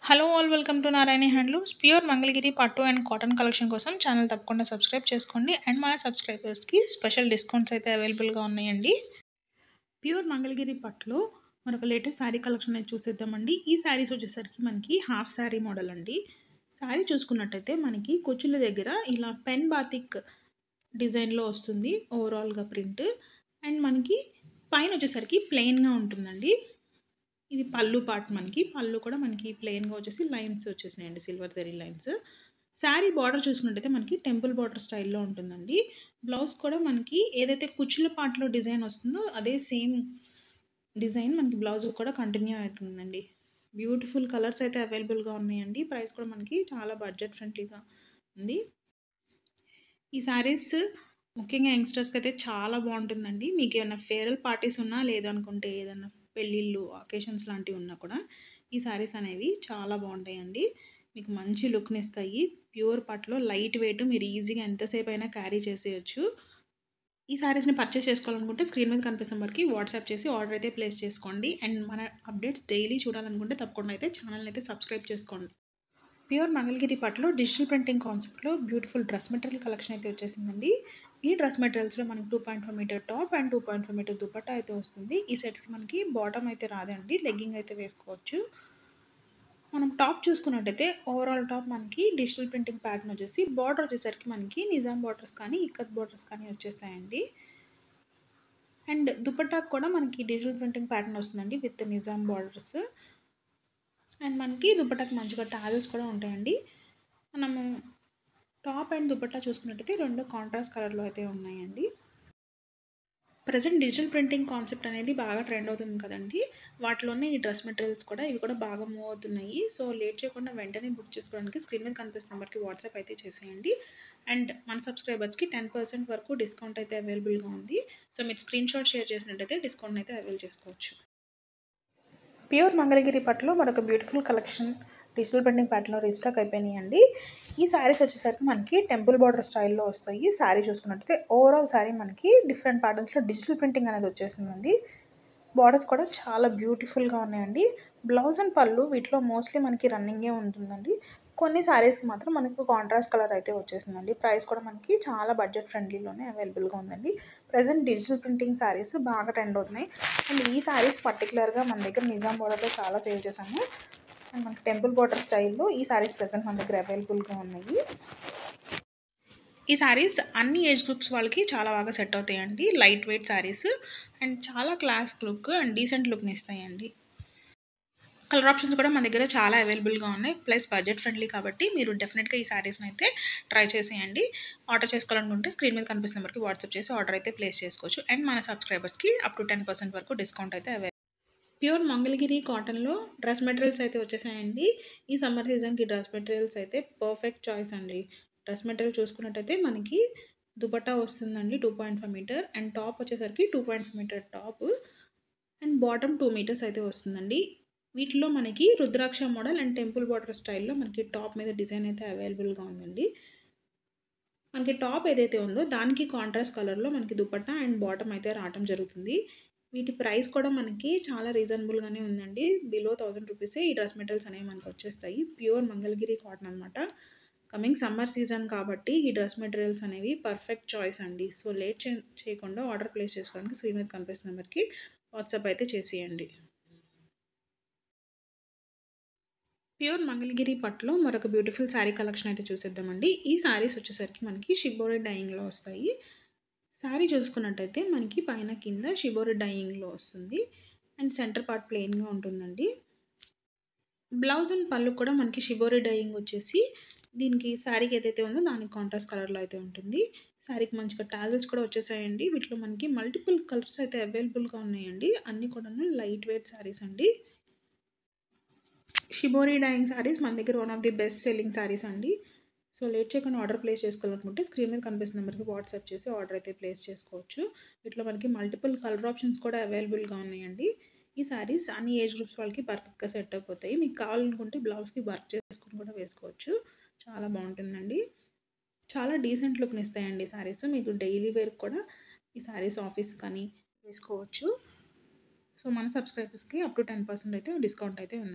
Hello all welcome to Narayani handlooms pure Mangalagiri పట్టు and cotton collection కోసం channel తప్పకుండా subscribe చేసుకోండి అండ్ మన సబ్స్క్రైబర్స్కి స్పెషల్ డిస్కౌంట్స్ అయితే అవైలబుల్గా ఉన్నాయండి. ప్యూర్ మంగళగిరి పట్టులో మరొక లేటెస్ట్ శారీ కలెక్షన్ అయితే చూసేద్దామండి. ఈ శారీస్ వచ్చేసరికి మనకి హాఫ్ శారీ మోడల్ అండి. శారీ చూసుకున్నట్టయితే మనకి కుచ్చుల దగ్గర ఇలా పెన్ బాతిక్ డిజైన్లో వస్తుంది ఓవరాల్గా ప్రింట్. అండ్ మనకి పైన వచ్చేసరికి ప్లెయిన్గా ఉంటుందండి. ఇది పళ్ళు పార్ట్ మనకి. పళ్ళు కూడా మనకి ప్లెయిన్‌గా వచ్చేసి లైన్స్ వచ్చేసినాయండి. Silver zari lines. Sari border చూసుకున్నట్టయితే మనకి టెంపుల్ బార్డర్ స్టైల్‌లో ఉంటుందండి. బ్లౌజ్ కూడా మనకి ఏదైతే కుచ్చుల పార్ట్‌లో డిజైన్ వస్తుందో అదే సేమ్ డిజైన్ మనకి బ్లౌజ్ కూడా కంటిన్యూ అవుతుందండి. బ్యూటిఫుల్ కలర్స్ అయితే అవైలబుల్‌గా ఉన్నాయండి. ప్రైస్ కూడా మనకి చాలా బడ్జెట్ ఫ్రెండ్లీగా ఉంది. ఈ శారీస్ ముఖ్యంగా యంగ్‌స్టర్స్‌కి అయితే చాలా బాగుంటుందండి. మీకు ఏమైనా ఫేర్వెల్ పార్టీస్ ఉన్నా లేదనుకుంటే ఏదన్నా పెళ్ళిళ్ళు, అకేషన్స్ లాంటివి ఉన్నా కూడా ఈ శారీస్ అనేవి చాలా బాగుంటాయండి. మీకు మంచి లుక్‌నిస్తాయి. ప్యూర్ పట్టులో లైట్ వెయిట్ మీరు ఈజీగా ఎంతసేపు అయినా క్యారీ చేసేయొచ్చు. ఈ శారీస్‌ని పర్చేస్ చేసుకోవాలనుకుంటే స్క్రీన్ మీద కనిపిస్తున్న నెంబర్‌కి వాట్సాప్ చేసి ఆర్డర్ అయితే ప్లేస్ చేసుకోండి. అండ్ మన అప్డేట్స్ డైలీ చూడాలనుకుంటే తప్పకుండా అయితే ఛానల్‌ని అయితే సబ్స్క్రైబ్ చేసుకోండి. ప్యూర్ మంగళగిరి పట్టులో డిజిటల్ ప్రింటింగ్ కాన్సెప్ట్‌లో బ్యూటిఫుల్ డ్రెస్ మెటీరియల్ కలెక్షన్ అయితే వచ్చేసిందండి. ఈ డ్రెస్ మెటీరియల్స్‌లో మనకి 2.5 metre top and 2.5 metre dupatta అయితే వస్తుంది. ఈ సెట్స్‌కి మనకి బాటమ్ అయితే రాదండి. లెగ్గింగ్ అయితే వేసుకోవచ్చు. మనం టాప్ చూసుకున్నట్టయితే ఓవరాల్ టాప్ మనకి డిజిటల్ ప్రింటింగ్ ప్యాటర్న్ వచ్చేసి బార్డర్ వచ్చేసరికి మనకి నిజాం బార్డర్స్ కానీ, ఇక్కత్ బార్డర్స్ కానీ వచ్చేస్తాయండి. అండ్ దుపట్టాకు కూడా మనకి డిజిటల్ ప్రింటింగ్ ప్యాటర్న్ వస్తుందండి విత్ నిజాం బార్డర్స్. అండ్ మనకి దుపట్టాకి మంచిగా టాజల్స్ కూడా ఉంటాయండి. మనము టాప్ అండ్ దుపట్టా చూసుకున్నట్టయితే 2 కాంట్రాస్ట్ కలర్‌లో అయితే ఉన్నాయండి. ప్రెజెంట్ డిజిటల్ ప్రింటింగ్ కాన్సెప్ట్ అనేది బాగా ట్రెండ్ అవుతుంది కదండీ! వాటిలోనే ఈ డ్రెస్ మెటీరియల్స్ కూడా ఇవి కూడా బాగా మూవ్ అవుతున్నాయి. సో, లేట్ చేయకుండా వెంటనే బుక్ చేసుకోవడానికి స్క్రీన్ మీద కనిపిస్తున్న నెంబర్‌కి వాట్సాప్ అయితే చేసేయండి. అండ్ మన సబ్స్క్రైబర్స్‌కి 10% వరకు డిస్కౌంట్ అయితే అవైలబుల్‌గా ఉంది. సో, మీరు స్క్రీన్‌షాట్ షేర్ చేసినట్టయితే డిస్కౌంట్ అయితే అవైల్ చేసుకోవచ్చు. ప్యూర్ మంగళగిరి పట్టులో మరొక బ్యూటిఫుల్ కలెక్షన్ డిజిటల్ ప్రింటింగ్ ప్యాటర్న్‌లో రీస్టాక్ అయిపోయినాయండి. ఈ శారీస్ వచ్చేసరికి మనకి టెంపుల్ బార్డర్ స్టైల్‌లో వస్తాయి. శారీ చూసుకున్నట్టయితే ఓవరాల్ శారీ మనకి డిఫరెంట్ ప్యాటర్న్స్‌లో డిజిటల్ ప్రింటింగ్ అనేది వచ్చేసిందండి. బార్డర్స్ కూడా చాలా బ్యూటిఫుల్‌గా ఉన్నాయండి. బ్లౌజ్ అండ్ పళ్ళు వీటిలో మోస్ట్‌లీ మనకి రన్నింగే ఉంటుందండి. కొన్ని శారీస్‌కి మాత్రం మనకు కాంట్రాస్ట్ కలర్ అయితే వచ్చేసిందండి. ప్రైస్ కూడా మనకి చాలా బడ్జెట్ ఫ్రెండ్లీలోనే అవైలబుల్‌గా ఉందండి. ప్రెజెంట్ డిజిటల్ ప్రింటింగ్ శారీస్ బాగా ట్రెండ్ అవుతున్నాయి. అండ్ ఈ శారీస్ పర్టిక్యులర్‌గా మన దగ్గర నిజాం బార్డర్‌లో చాలా సేల్ చేసాము. అండ్ మనకి టెంపుల్ బార్డర్ స్టైల్‌లో ఈ శారీస్ ప్రెజెంట్ మన దగ్గర అవైలబుల్‌గా ఉన్నాయి. ఈ శారీస్ అన్ని ఏజ్ గ్రూప్స్ వాళ్ళకి చాలా బాగా సెట్ అవుతాయండి. లైట్ వెయిట్ శారీస్ అండ్ చాలా క్లాస్ లుక్ అండ్ డీసెంట్ లుక్‌ని ఇస్తాయండి. కలర్ ఆప్షన్స్ కూడా మన దగ్గర చాలా అవైలబుల్‌గా ఉన్నాయి. ప్లస్ బడ్జెట్ ఫ్రెండ్లీ కాబట్టి మీరు డెఫినెట్‌గా ఈ శారీస్‌ని అయితే ట్రై చేసేయండి. ఆర్డర్ చేసుకోవాలనుకుంటే స్క్రీన్ మీద కనిపిస్తున్న నెంబర్‌కి వాట్సాప్ చేసి ఆర్డర్ అయితే ప్లేస్ చేసుకోవచ్చు. అండ్ మన సబ్స్క్రైబర్స్‌కి అప్ టు 10% వరకు డిస్కౌంట్ అయితే ప్యూర్ మంగళగిరి కాటన్‌లో డ్రెస్ మెటీరియల్స్ అయితే వచ్చేసాయండి. ఈ సమ్మర్ సీజన్‌కి డ్రెస్ మెటీరియల్స్ అయితే పర్ఫెక్ట్ చాయిస్ అండి. డ్రెస్ మెటీరియల్ చూసుకున్నట్టయితే మనకి దుపట్టా వస్తుందండి 2.5 మీటర్ అండ్ టాప్ వచ్చేసరికి 2.5 metre top and bottom 2 metres అయితే వస్తుందండి. వీటిలో మనకి rudraksha model and temple border స్టైల్‌లో మనకి టాప్ మీద డిజైన్ అయితే అవైలబుల్‌గా ఉందండి. మనకి టాప్ ఏదైతే ఉందో దానికి కాంట్రాస్ట్ కలర్‌లో మనకి దుపట్టా అండ్ బాటమ్ అయితే రావటం జరుగుతుంది. వీటి ప్రైస్ కూడా మనకి చాలా రీజనబుల్‌గానే ఉందండి. బిలో 1000 రూపీసే ఈ డ్రెస్ మెటీరియల్స్ అనేవి మనకు వచ్చేస్తాయి. ప్యూర్ మంగళగిరి కాటన్ అనమాట. కమింగ్ సమ్మర్ సీజన్ కాబట్టి ఈ డ్రెస్ మెటీరియల్స్ అనేవి పర్ఫెక్ట్ చాయిస్ అండి. సో, లేట్ చేయకుండా ఆర్డర్ ప్లేస్ చేసుకోవడానికి స్క్రీన్ మీద కనిపిస్తున్న నెంబర్‌కి వాట్సాప్ అయితే చేసేయండి. ప్యూర్ మంగళగిరి పట్టులో మరొక బ్యూటిఫుల్ శారీ కలెక్షన్ అయితే చూసేద్దామండి. ఈ శారీస్ వచ్చేసరికి మనకి షిబోరి డైయింగ్‌లో వస్తాయి. శారీ చూసుకున్నట్టయితే మనకి పైన కింద షిబోరి డైయింగ్‌లో వస్తుంది. అండ్ సెంటర్ పార్ట్ ప్లెయిన్‌గా ఉంటుందండి. బ్లౌజ్ అండ్ పళ్ళు కూడా మనకి షిబోరి డైయింగ్ వచ్చేసి దీనికి శారీకి ఏదైతే ఉందో దానికి కాంట్రాస్ట్ కలర్‌లో అయితే ఉంటుంది. శారీకి మంచిగా టాజిల్స్ కూడా వచ్చేసాయండి. వీటిలో మనకి మల్టిపుల్ కలర్స్ అయితే అవైలబుల్‌గా ఉన్నాయండి. అన్నీ కూడాను లైట్ వెయిట్ శారీస్ అండి. షిబోరి డైయింగ్ శారీస్ మన దగ్గర one of the best selling saris అండి. సో, లేట్ చేయకుండా ఆర్డర్ ప్లేస్ చేసుకోవాలనుకుంటే స్క్రీన్ మీద కనిపిస్తున్న నెంబర్‌కి వాట్సాప్ చేసి ఆర్డర్ అయితే ప్లేస్ చేసుకోవచ్చు. వీటిలో మనకి మల్టిపుల్ కలర్ ఆప్షన్స్ కూడా అవైలబుల్‌గా ఉన్నాయండి. ఈ శారీస్ అన్ని ఏజ్ గ్రూప్స్ వాళ్ళకి పర్ఫెక్ట్‌గా సెట్ అయిపోతాయి. మీకు కావాలనుకుంటే బ్లౌజ్‌కి వర్క్ చేసుకొని కూడా వేసుకోవచ్చు. చాలా బాగుంటుందండి. చాలా డీసెంట్ లుక్‌ని ఇస్తాయండి శారీస్. మీకు డైలీ వేర్‌కి కూడా ఈ శారీస్ ఆఫీస్ కానీ వేసుకోవచ్చు. సో, మన సబ్స్క్రైబర్స్‌కి అప్ టు 10% అయితే డిస్కౌంట్ అయితే ఉంది.